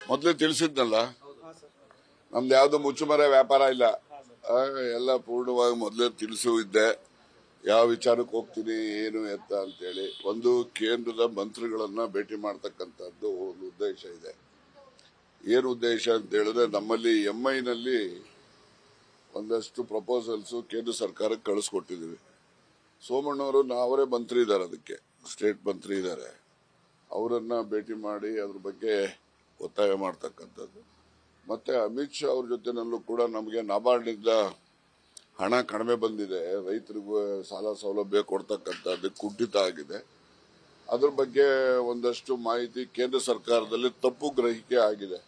ಮೊದಲೇ ತಿಳಿಸಿದ್ನಲ್ಲ, ನಮ್ದು ಯಾವ್ದು ಮುಚ್ಚುಮರೆ ವ್ಯಾಪಾರ ಇಲ್ಲ. ಎಲ್ಲ ಪೂರ್ಣವಾಗಿ ಮೊದಲೇ ತಿಳಿಸಿದ್ದೆ ಯಾವ ವಿಚಾರಕ್ಕೆ ಹೋಗ್ತೀನಿ ಏನು ಎತ್ತ ಅಂತೇಳಿ. ಒಂದು ಕೇಂದ್ರದ ಮಂತ್ರಿಗಳನ್ನ ಭೇಟಿ ಮಾಡತಕ್ಕಂಥದ್ದು ಒಂದು ಉದ್ದೇಶ ಇದೆ. ಏನು ಉದ್ದೇಶ ಅಂತ ಹೇಳಿದ್ರೆ, ನಮ್ಮಲ್ಲಿ ಎಂಐನಲ್ಲಿ ಒಂದಷ್ಟು ಪ್ರಪೋಸಲ್ಸ್ ಕೇಂದ್ರ ಸರ್ಕಾರಕ್ಕೆ ಕಳಿಸ್ಕೊಟ್ಟಿದ್ದೀವಿ. ಸೋಮಣ್ಣವರು ಅವರೇ ಮಂತ್ರಿ ಇದ್ದಾರೆ, ಅದಕ್ಕೆ ಸ್ಟೇಟ್ ಮಂತ್ರಿ ಇದ್ದಾರೆ, ಅವರನ್ನ ಭೇಟಿ ಮಾಡಿ ಅದ್ರ ಬಗ್ಗೆ ಒತ್ತಾಯ ಮಾಡ್ತಕ್ಕಂಥದ್ದು. ಮತ್ತೆ ಅಮಿತ್ ಶಾ ಅವ್ರ ಜೊತೆನಲ್ಲೂ ಕೂಡ ನಮಗೆ ನಾಬಾರ್ಡ್ನಿಂದ ಹಣ ಕಡಿಮೆ ಬಂದಿದೆ, ರೈತರಿಗೂ ಸಾಲ ಸೌಲಭ್ಯ ಕೊಡ್ತಕ್ಕಂಥದ್ದು ಕುಂಠಿತ ಆಗಿದೆ, ಅದ್ರ ಬಗ್ಗೆ ಒಂದಷ್ಟು ಮಾಹಿತಿ ಕೇಂದ್ರ ಸರ್ಕಾರದಲ್ಲಿ ತಪ್ಪು ಗ್ರಹಿಕೆ ಆಗಿದೆ.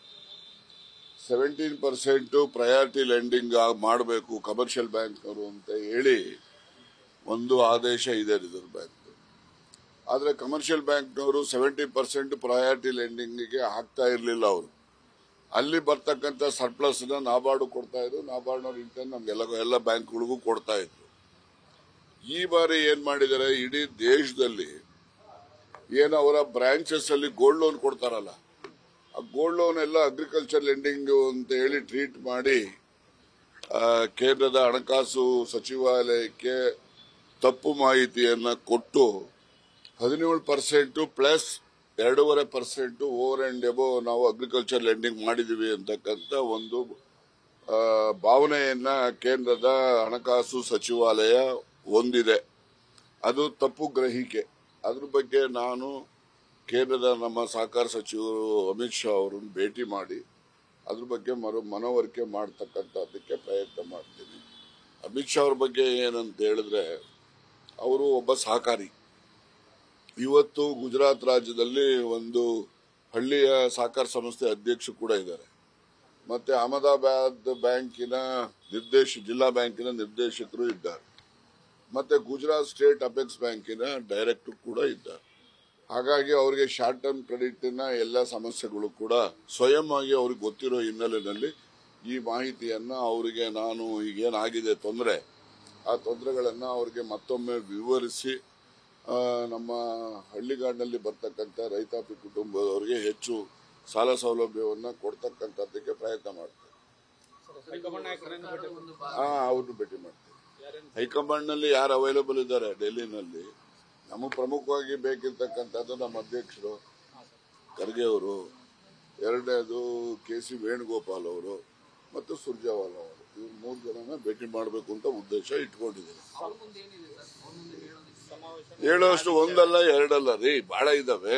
17% ಪ್ರಯಾರಿಟಿ ಲೆಂಡಿಂಗ್ ಮಾಡಬೇಕು ಕಮರ್ಷಿಯಲ್ ಬ್ಯಾಂಕ್ನವರು ಅಂತ ಹೇಳಿ ಒಂದು ಆದೇಶ ಇದೆ ರಿಸರ್ವ್ ಬ್ಯಾಂಕ್. ಆದ್ರೆ ಕಮರ್ಷಿಯಲ್ ಬ್ಯಾಂಕ್ನವರು 70% ಪ್ರಯಾರಿಟಿ ಲೆಂಡಿಂಗ್ಗೆ ಹಾಕ್ತಾ ಇರಲಿಲ್ಲ. ಅವರು ಅಲ್ಲಿ ಬರ್ತಕ್ಕಂಥ ಸರ್ಪ್ಲಸ್ ನ ನಾಬಾರ್ಡ್ ಕೊಡ್ತಾ ಇದ್ರು, ನಾಬಾರ್ಡ್ನವ್ರ ಇಂಟರ್ನ್ ನಮ್ಗೆಲ್ಲ ಬ್ಯಾಂಕ್ಗಳಿಗೂ ಕೊಡ್ತಾ ಇದ್ರು. ಈ ಬಾರಿ ಏನ್ ಮಾಡಿದ್ದಾರೆ, ಇಡೀ ದೇಶದಲ್ಲಿ ಏನು ಅವರ ಬ್ರಾಂಚಸ್ ಅಲ್ಲಿ ಗೋಲ್ಡ್ ಲೋನ್ ಕೊಡ್ತಾರಲ್ಲ, ಆ ಗೋಲ್ಡ್ ಲೋನ್ ಎಲ್ಲ ಅಗ್ರಿಕಲ್ಚರ್ ಲೆಂಡಿಂಗ್ ಅಂತ ಹೇಳಿ ಟ್ರೀಟ್ ಮಾಡಿ ಕೇಂದ್ರದ ಹಣಕಾಸು ಸಚಿವಾಲಯಕ್ಕೆ ತಪ್ಪು ಮಾಹಿತಿಯನ್ನ ಕೊಟ್ಟು 17% ಪ್ಲಸ್ 2.5% ಓವರ್ ಅಂಡ್ ಎಬೋ ನಾವು ಅಗ್ರಿಕಲ್ಚರ್ ಲೆಂಡಿಂಗ್ ಮಾಡಿದೀವಿ ಅಂತಕ್ಕಂಥ ಒಂದು ಭಾವನೆಯನ್ನ ಕೇಂದ್ರದ ಹಣಕಾಸು ಸಚಿವಾಲಯ ಹೊಂದಿದೆ. ಅದು ತಪ್ಪು ಗ್ರಹಿಕೆ. ಅದ್ರ ಬಗ್ಗೆ ನಾನು ಕೇಂದ್ರದ ನಮ್ಮ ಸಹಕಾರ ಸಚಿವರು ಅಮಿತ್ ಶಾ ಅವರನ್ನು ಭೇಟಿ ಮಾಡಿ ಅದ್ರ ಬಗ್ಗೆ ಮನವರಿಕೆ ಮಾಡತಕ್ಕಂಥದ್ದಕ್ಕೆ ಪ್ರಯತ್ನ ಮಾಡ್ತೀನಿ. ಅಮಿತ್ ಶಾ ಅವ್ರ ಬಗ್ಗೆ ಏನಂತ ಹೇಳಿದ್ರೆ, ಅವರು ಒಬ್ಬ ಸಹಕಾರಿ. ಇವತ್ತು ಗುಜರಾತ್ ರಾಜ್ಯದಲ್ಲಿ ಒಂದು ಹಳ್ಳಿಯ ಸಹಕಾರ ಸಂಸ್ಥೆ ಅಧ್ಯಕ್ಷ ಕೂಡ ಇದ್ದಾರೆ. ಮತ್ತೆ ಅಹಮದಾಬಾದ್ ಬ್ಯಾಂಕಿನ ಜಿಲ್ಲಾ ಬ್ಯಾಂಕಿನ ನಿರ್ದೇಶಕರು ಇದ್ದಾರೆ. ಮತ್ತೆ ಗುಜರಾತ್ ಸ್ಟೇಟ್ ಅಪೆಕ್ಸ್ ಬ್ಯಾಂಕಿನ ಡೈರೆಕ್ಟರ್ ಕೂಡ ಇದ್ದಾರೆ. ಹಾಗಾಗಿ ಅವರಿಗೆ ಶಾರ್ಟ್ ಟರ್ಮ್ ಕ್ರೆಡಿಟ್ ನ ಎಲ್ಲ ಸಮಸ್ಯೆಗಳು ಕೂಡ ಸ್ವಯಂ ಆಗಿ ಅವ್ರಿಗೆ ಗೊತ್ತಿರೋ ಹಿನ್ನೆಲೆಯಲ್ಲಿ ಈ ಮಾಹಿತಿಯನ್ನ ಅವರಿಗೆ ನಾನು ಈಗೇನಾಗಿದೆ ತೊಂದರೆ, ಆ ತೊಂದರೆಗಳನ್ನ ಅವರಿಗೆ ಮತ್ತೊಮ್ಮೆ ವಿವರಿಸಿ ನಮ್ಮ ಹಳ್ಳಿಗಾಡಿನಲ್ಲಿ ಬರ್ತಕ್ಕಂಥ ರೈತಾಪಿ ಕುಟುಂಬದವರಿಗೆ ಹೆಚ್ಚು ಸಾಲ ಸೌಲಭ್ಯವನ್ನ ಕೊಡ್ತಕ್ಕಂಥದ್ದಕ್ಕೆ ಪ್ರಯತ್ನ ಮಾಡ್ತೇವೆ. ಅವ್ರನ್ನು ಭೇಟಿ ಮಾಡ್ತೇವೆ. ಹೈಕಮಾಂಡ್ ನಲ್ಲಿ ಯಾರು ಅವೈಲೇಬಲ್ ಇದ್ದಾರೆ ಡೆಲ್ಲಿನಲ್ಲಿ, ನಮಗೆ ಪ್ರಮುಖವಾಗಿ ಬೇಕಿರ್ತಕ್ಕಂಥದ್ದು ನಮ್ಮ ಅಧ್ಯಕ್ಷರು ಖರ್ಗೆ ಅವರು, ಎರಡನೇದು KC ವೇಣುಗೋಪಾಲ್ ಅವರು ಮತ್ತು ಸುರ್ಜೇವಾಲಾ ಅವರು, ಇವ್ರು 3 ಜನನ ಭೇಟಿ ಮಾಡಬೇಕು ಅಂತ ಉದ್ದೇಶ ಇಟ್ಕೊಂಡಿದ್ದೀನಿ. ಹೇಳುವಷ್ಟು ಒಂದಲ್ಲ ಎರಡಲ್ಲ ರೀ, ಬಹಳ ಇದಾವೆ.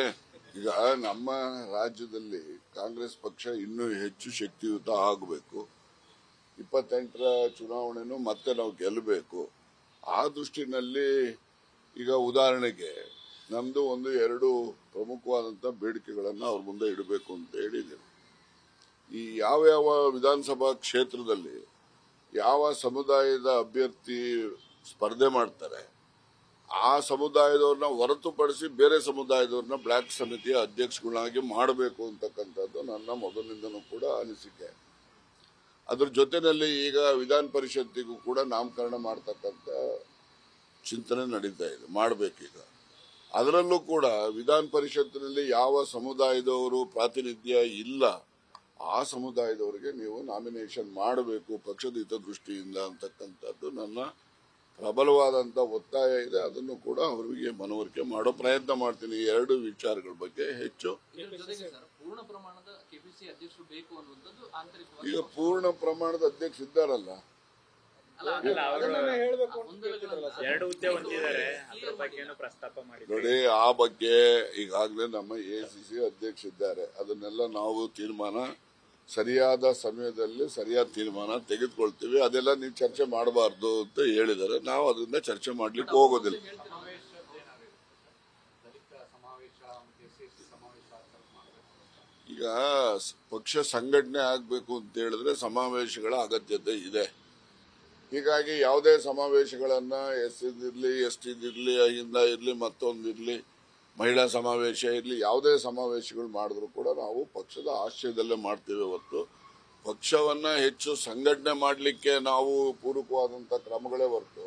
ಈಗ ನಮ್ಮ ರಾಜ್ಯದಲ್ಲಿ ಕಾಂಗ್ರೆಸ್ ಪಕ್ಷ ಇನ್ನೂ ಹೆಚ್ಚು ಶಕ್ತಿಯುತ ಆಗಬೇಕು. 28ರ ಚುನಾವಣೆನೂ ಮತ್ತೆ ನಾವು ಗೆಲ್ಲಬೇಕು. ಆ ದೃಷ್ಟಿನಲ್ಲಿ ಈಗ ಉದಾಹರಣೆಗೆ ನಮ್ದು 1-2 ಪ್ರಮುಖವಾದಂತ ಬೇಡಿಕೆಗಳನ್ನ ಅವ್ರ ಮುಂದೆ ಇಡಬೇಕು ಅಂತ ಹೇಳಿದ್ದೇನೆ. ಈ ಯಾವ ವಿಧಾನಸಭಾ ಕ್ಷೇತ್ರದಲ್ಲಿ ಯಾವ ಸಮುದಾಯದ ಅಭ್ಯರ್ಥಿ ಸ್ಪರ್ಧೆ ಮಾಡ್ತಾರೆ, ಆ ಸಮುದಾಯದವ್ರನ್ನ ಹೊರತುಪಡಿಸಿ ಬೇರೆ ಸಮುದಾಯದವ್ರನ್ನ ಬ್ಲಾಕ್ ಸಮಿತಿಯ ಅಧ್ಯಕ್ಷಗಳಾಗಿ ಮಾಡಬೇಕು ಅಂತಕ್ಕಂಥದ್ದು ನನ್ನ ಮೊದಲಿನಿಂದನೂ ಕೂಡ ಅನಿಸಿಕೆ. ಅದ್ರ ಜೊತೆಯಲ್ಲಿ ಈಗ ವಿಧಾನ ಪರಿಷತ್ತಿಗೂ ಕೂಡ ನಾಮಕರಣ ಮಾಡತಕ್ಕಂಥ ಚಿಂತನೆ ನಡೀತಾ ಇದೆ, ಮಾಡಬೇಕೀಗ. ಅದರಲ್ಲೂ ಕೂಡ ವಿಧಾನ ಪರಿಷತ್ತಿನಲ್ಲಿ ಯಾವ ಸಮುದಾಯದವರು ಪ್ರಾತಿನಿಧ್ಯ ಇಲ್ಲ, ಆ ಸಮುದಾಯದವರಿಗೆ ನೀವು ನಾಮಿನೇಷನ್ ಮಾಡಬೇಕು ಪಕ್ಷದ ಹಿತದೃಷ್ಟಿಯಿಂದ ಅಂತಕ್ಕಂಥದ್ದು ನನ್ನ ಪ್ರಬಲವಾದಂತ ಒತ್ತಾಯ ಇದೆ. ಅದನ್ನು ಕೂಡ ಅವರಿಗೆ ಮನವರಿಕೆ ಮಾಡೋ ಪ್ರಯತ್ನ ಮಾಡ್ತೀನಿ. ಈ 2 ವಿಚಾರಗಳ ಬಗ್ಗೆ ಹೆಚ್ಚು. ಈಗ ಪೂರ್ಣ ಪ್ರಮಾಣದ ಅಧ್ಯಕ್ಷ ಇದ್ದಾರಲ್ಲ, ನೋಡಿ ಆ ಬಗ್ಗೆ ಈಗಾಗಲೇ ನಮ್ಮ AICC ಅಧ್ಯಕ್ಷ ಇದ್ದಾರೆ. ಅದನ್ನೆಲ್ಲ ನಾವು ಸರಿಯಾದ ಸಮಯದಲ್ಲಿ ಸರಿಯಾದ ತೀರ್ಮಾನ ತೆಗೆದುಕೊಳ್ತೀವಿ. ಅದೆಲ್ಲ ನೀವು ಚರ್ಚೆ ಮಾಡಬಾರ್ದು ಅಂತ ಹೇಳಿದ್ದಾರೆ. ನಾವು ಅದರಿಂದ ಚರ್ಚೆ ಮಾಡ್ಲಿಕ್ಕೆ ಹೋಗೋದಿಲ್ಲ. ಈಗ ಪಕ್ಷ ಸಂಘಟನೆ ಆಗ್ಬೇಕು ಅಂತ ಹೇಳಿದ್ರೆ ಸಮಾವೇಶಗಳ ಅಗತ್ಯತೆ ಇದೆ. ಹೀಗಾಗಿ ಯಾವುದೇ ಸಮಾವೇಶಗಳನ್ನ SC-ದಿರ್ಲಿ ST-ದಿರ್ಲಿ ಅಹಿಂದ ಇರ್ಲಿ ಮತ್ತೊಂದಿರ್ಲಿ ಮಹಿಳಾ ಸಮಾವೇಶ ಇರ್ಲಿ, ಯಾವುದೇ ಸಮಾವೇಶಗಳು ಮಾಡಿದ್ರು ಕೂಡ ನಾವು ಪಕ್ಷದ ಆಶ್ರಯದಲ್ಲೇ ಮಾಡ್ತೇವೆ ಹೊರತು ಪಕ್ಷವನ್ನ ಹೆಚ್ಚು ಸಂಘಟನೆ ಮಾಡಲಿಕ್ಕೆ ನಾವು ಪೂರಕವಾದಂತ ಕ್ರಮಗಳೇ ಹೊರತು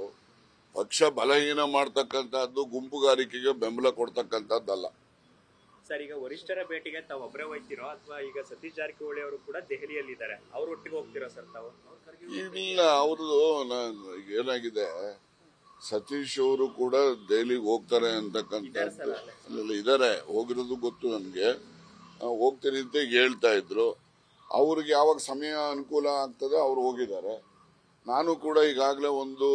ಪಕ್ಷ ಬಲಹೀನ ಮಾಡ್ತಕ್ಕಂಥದ್ದು, ಗುಂಪುಗಾರಿಕೆಗೆ ಬೆಂಬಲ ಕೊಡ್ತಕ್ಕಂಥದ್ದಲ್ಲ. ಸರ್, ಈಗ ವರಿಷ್ಠರ ಭೇಟಿಗೆ ತಾವು ಒಬ್ಬರೇ ಹೋಗ್ತಿರೋ ಅಥವಾ ಈಗ ಸತೀಶ್ ಜಾರಕಿಹೊಳಿ ಅವರು ಕೂಡ ದೆಹಲಿಯಲ್ಲಿ ಇದ್ದಾರೆ, ಅವ್ರ ಒಟ್ಟಿಗೆ ಹೋಗ್ತಿರೋ ಸರ್ ತಾವು? ಇಲ್ಲ, ಅವ್ರದ್ದು ಏನಾಗಿದೆ, ಸತೀಶ್ ಅವರು ಕೂಡ ದೆಹಲಿಗೆ ಹೋಗ್ತಾರೆ ಅಂತಕ್ಕಂಥ ಇದಾರೆ, ಹೋಗಿರೋದು ಗೊತ್ತು ನನಗೆ. ಹೋಗ್ತೀನಿ ಅಂತ ಹೇಳ್ತಾ ಇದ್ರು. ಅವ್ರಿಗೆ ಯಾವಾಗ ಸಮಯ ಅನುಕೂಲ ಆಗ್ತದೆ ಅವ್ರು ಹೋಗಿದ್ದಾರೆ. ನಾನು ಕೂಡ ಈಗಾಗಲೇ ಒಂದು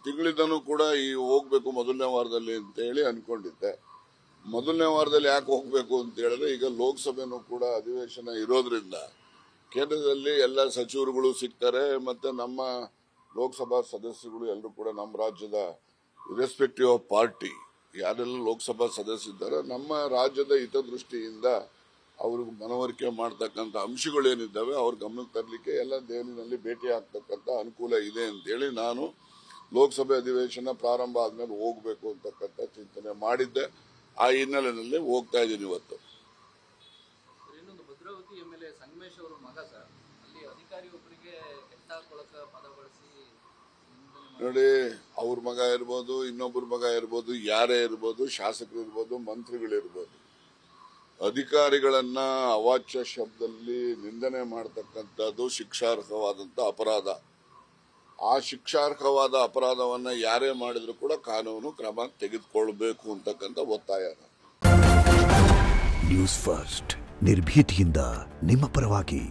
ತಿಂಗಳಿಂದನೂ ಕೂಡ ಈ ಹೋಗ್ಬೇಕು ಮೊದಲನೇ ವಾರದಲ್ಲಿ ಅಂತ ಹೇಳಿ ಅನ್ಕೊಂಡಿದ್ದೆ. ಮೊದಲನೇ ವಾರದಲ್ಲಿ ಯಾಕೆ ಹೋಗ್ಬೇಕು ಅಂತ ಹೇಳಿದ್ರೆ, ಈಗ ಲೋಕಸಭೆನೂ ಕೂಡ ಅಧಿವೇಶನ ಇರೋದ್ರಿಂದ ಕೇಂದ್ರದಲ್ಲಿ ಎಲ್ಲ ಸಚಿವರುಗಳು ಸಿಗ್ತಾರೆ, ಮತ್ತೆ ನಮ್ಮ ಲೋಕಸಭಾ ಸದಸ್ಯರುಗಳು ಎಲ್ಲರೂ ಕೂಡ ನಮ್ಮ ರಾಜ್ಯದ ಇರೆಸ್ಪೆಕ್ಟಿವ್ ಆಫ್ ಪಾರ್ಟಿ ಯಾರೆಲ್ಲ ಲೋಕಸಭಾ ಸದಸ್ಯರಿದ್ದಾರೆ, ನಮ್ಮ ರಾಜ್ಯದ ಹಿತದೃಷ್ಟಿಯಿಂದ ಅವ್ರಿಗೆ ಮನವರಿಕೆ ಮಾಡ್ತಕ್ಕಂಥ ಅಂಶಗಳೇನಿದ್ದಾವೆ ಅವ್ರ ಗಮನಕ್ಕೆ ತರಲಿಕ್ಕೆ ಎಲ್ಲ ದೆಹಲಿನಲ್ಲಿ ಭೇಟಿ ಆಗ್ತಕ್ಕಂಥ ಅನುಕೂಲ ಇದೆ ಅಂತೇಳಿ ನಾನು ಲೋಕಸಭೆ ಅಧಿವೇಶನ ಪ್ರಾರಂಭ ಆದ್ಮೇಲೆ ಹೋಗ್ಬೇಕು ಅಂತಕ್ಕಂಥ ಚಿಂತನೆ ಮಾಡಿದ್ದೆ. ಆ ಹಿನ್ನೆಲೆಯಲ್ಲಿ ಹೋಗ್ತಾ ಇದ್ದೀನಿ ಇವತ್ತು. ಇನ್ನೊಂದು ಭದ್ರಾವತಿ MLA ಸಂಗಮೇಶ್ ಅವರ ಮಗ ಸರ್, ಅಲ್ಲಿ ಅಧಿಕಾರಿಯೊಬ್ಬರಿಗೆ ಕೆಟ್ಟಾಕೊಳ್ಳಕ ಪದ ಬಳಸಿ ನೋಡಿ, ಅವ್ರ ಮಗ ಇರ್ಬೋದು, ಇನ್ನೊಬ್ಬರ ಮಗ ಇರ್ಬೋದು, ಯಾರೇ ಇರ್ಬೋದು, ಶಾಸಕರು ಇರ್ಬೋದು, ಮಂತ್ರಿಗಳಿರ್ಬೋದು, ಅಧಿಕಾರಿಗಳನ್ನ ಅವಾಚ್ಯ ಶಬ್ದದಲ್ಲಿ ನಿಂದನೆ ಮಾಡತಕ್ಕಂಥದ್ದು ಶಿಕ್ಷಾರ್ಹವಾದಂತ ಅಪರಾಧ. ಆ ಶಿಕ್ಷಾರ್ಹವಾದ ಅಪರಾಧವನ್ನ ಯಾರೇ ಮಾಡಿದ್ರು ಕೂಡ ಕಾನೂನು ಕ್ರಮ ತೆಗೆದುಕೊಳ್ಬೇಕು ಅಂತಕ್ಕಂಥ ಒತ್ತಾಯ. ನ್ಯೂಸ್ ಫಸ್ಟ್ ನಿರ್ಭೀತಿಯಿಂದ ನಿಮ್ಮ ಪರವಾಗಿ.